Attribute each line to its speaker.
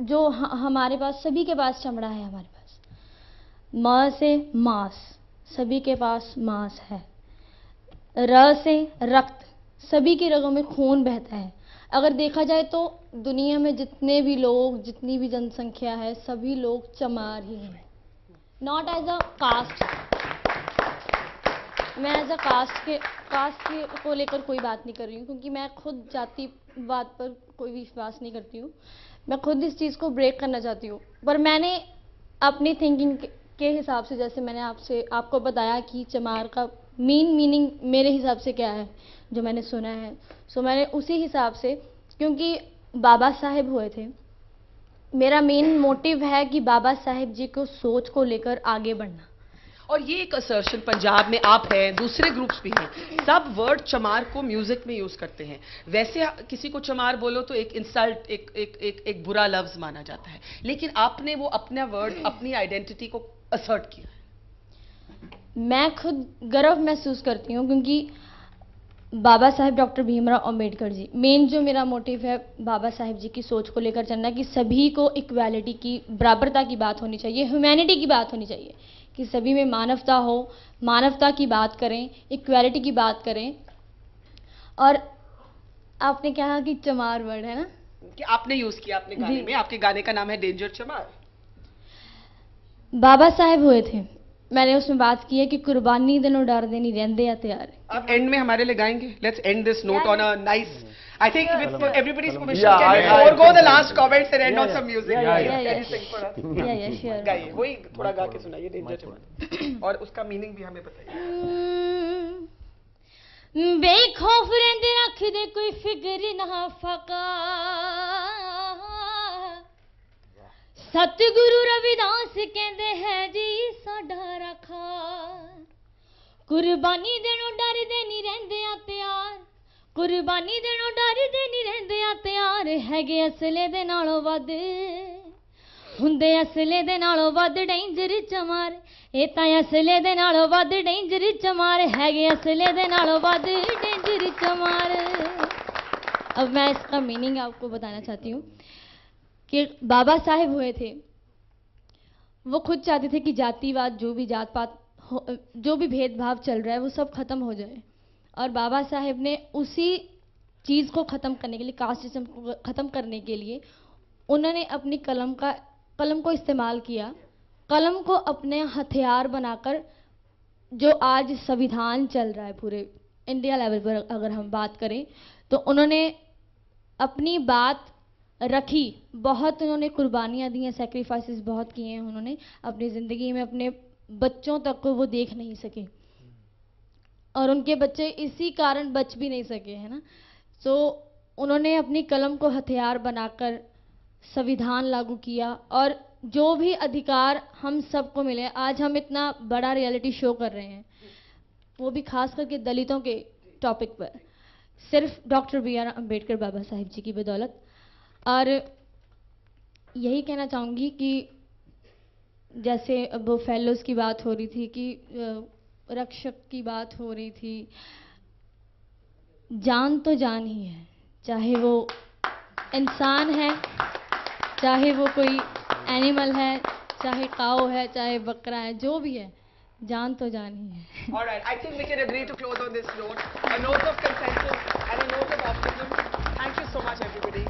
Speaker 1: जो हमारे पास, सभी के पास चमड़ा है हमारे पास। म से मांस, सभी के पास मांस है। र से रक्त, सभी की रगों में खून बहता है। अगर देखा जाए तो दुनिया में जितने भी लोग, जितनी भी जनसंख्या है, सभी लोग चमार ही हैं। नॉट एज अ कास्ट, मैं एज अ कास्ट के को लेकर कोई बात नहीं कर रही हूँ, क्योंकि मैं खुद जातिवाद पर कोई विश्वास नहीं करती हूँ। मैं खुद इस चीज़ को ब्रेक करना चाहती हूँ, पर मैंने अपनी थिंकिंग के हिसाब से, जैसे मैंने आपको बताया कि चमार का मीनिंग मेरे हिसाब से क्या है, जो मैंने सुना है, सो मैंने उसी हिसाब से, क्योंकि बाबा साहेब हुए थे, मेरा मेन मोटिव है कि बाबा साहेब जी को सोच को लेकर आगे बढ़ना।
Speaker 2: और ये एक असर्शन पंजाब में आप हैं, दूसरे ग्रुप्स भी हैं, सब वर्ड चमार को म्यूजिक में यूज करते हैं। वैसे किसी को चमार बोलो तो एक इंसल्ट, एक बुरा लफ्ज माना जाता है, लेकिन आपने वो अपना वर्ड, अपनी आइडेंटिटी को असर्ट किया है।
Speaker 1: मैं खुद गर्व महसूस करती हूँ, क्योंकि बाबा साहेब डॉक्टर भीमराव अंबेडकर जी, मेन जो मेरा मोटिव है बाबा साहेब जी की सोच को लेकर चलना, कि सभी को इक्वालिटी की, बराबरता की बात होनी चाहिए, ह्यूमैनिटी की बात होनी चाहिए, कि सभी में मानवता हो, मानवता की बात करें, इक्वालिटी की बात करें। और आपने कहा कि चमार वर्ड है ना,
Speaker 2: कि आपने यूज किया अपने गाने में, आपके गाने का नाम है डेंजर चमार।
Speaker 1: बाबा साहेब हुए थे, मैंने उसमें बात की है कि कुर्बानी देनो डर दे नहीं रहंदे आ तैयार।
Speaker 2: आप एंड में हमारे लिए गाएंगे? Let's end this note on a nice, I think with everybody's permission,
Speaker 3: Yeah,
Speaker 2: can we
Speaker 3: I
Speaker 2: forego the last comments and end on some music?
Speaker 1: Yeah,
Speaker 2: Can you sing for us?
Speaker 1: sure.
Speaker 2: गाइए, वही थोड़ा गा के सुनाइए danger चमार, और उसका meaning भी हमें बताइए।
Speaker 1: बेखौफ रहंदे रख दे कोई फिक्र ना फका, सतगुरु रविदास कहते हैं जी साडा रखा, कुर्बानी देनों डर दे नहीं रहंदे आ तैयार, कुर्बानी देनों डर दे नहीं रहंदे आ तैयार, हैगे असले दे नालों वध, हुंदे असले दे नालों वध डेंजर चमार, ये तां असले दे नालों वध डेंजर चमार, हैगे असले दे नालों वध डेंजर चमार। अब मैं इसका मीनिंग आपको बताना चाहती हूँ कि बाबा साहेब हुए थे, वो खुद चाहते थे कि जातिवाद, जो भी जात पात, जो भी भेदभाव चल रहा है, वो सब खत्म हो जाए। और बाबा साहेब ने उसी चीज़ को ख़त्म करने के लिए, कास्टिज्म को ख़त्म करने के लिए, उन्होंने अपनी कलम को इस्तेमाल किया, कलम को अपने हथियार बनाकर, जो आज संविधान चल रहा है पूरे इंडिया लेवल पर अगर हम बात करें, तो उन्होंने अपनी बात रखी, बहुत उन्होंने कुर्बानियाँ दी हैं, सेक्रीफाइसेस बहुत किए हैं उन्होंने अपनी ज़िंदगी में, अपने बच्चों तक को वो देख नहीं सके, और उनके बच्चे इसी कारण बच भी नहीं सके, है ना। सो उन्होंने अपनी कलम को हथियार बनाकर संविधान लागू किया, और जो भी अधिकार हम सबको मिले, आज हम इतना बड़ा रियलिटी शो कर रहे हैं, वो भी खास करके दलितों के टॉपिक पर, सिर्फ डॉक्टर बी.आर. अम्बेडकर बाबा साहिब जी की बदौलत। और यही कहना चाहूँगी कि जैसे अब वो फेलोज़ की बात हो रही थी, कि रक्षक की बात हो रही थी, जान तो जान ही है, चाहे वो इंसान है, चाहे वो कोई एनिमल है, चाहे काऊ है, चाहे बकरा है, जो भी है, जान तो जान ही है।
Speaker 2: All right, I think we can agree to close on this note, a note of consensus and a note of optimism. Thank you so much, everybody.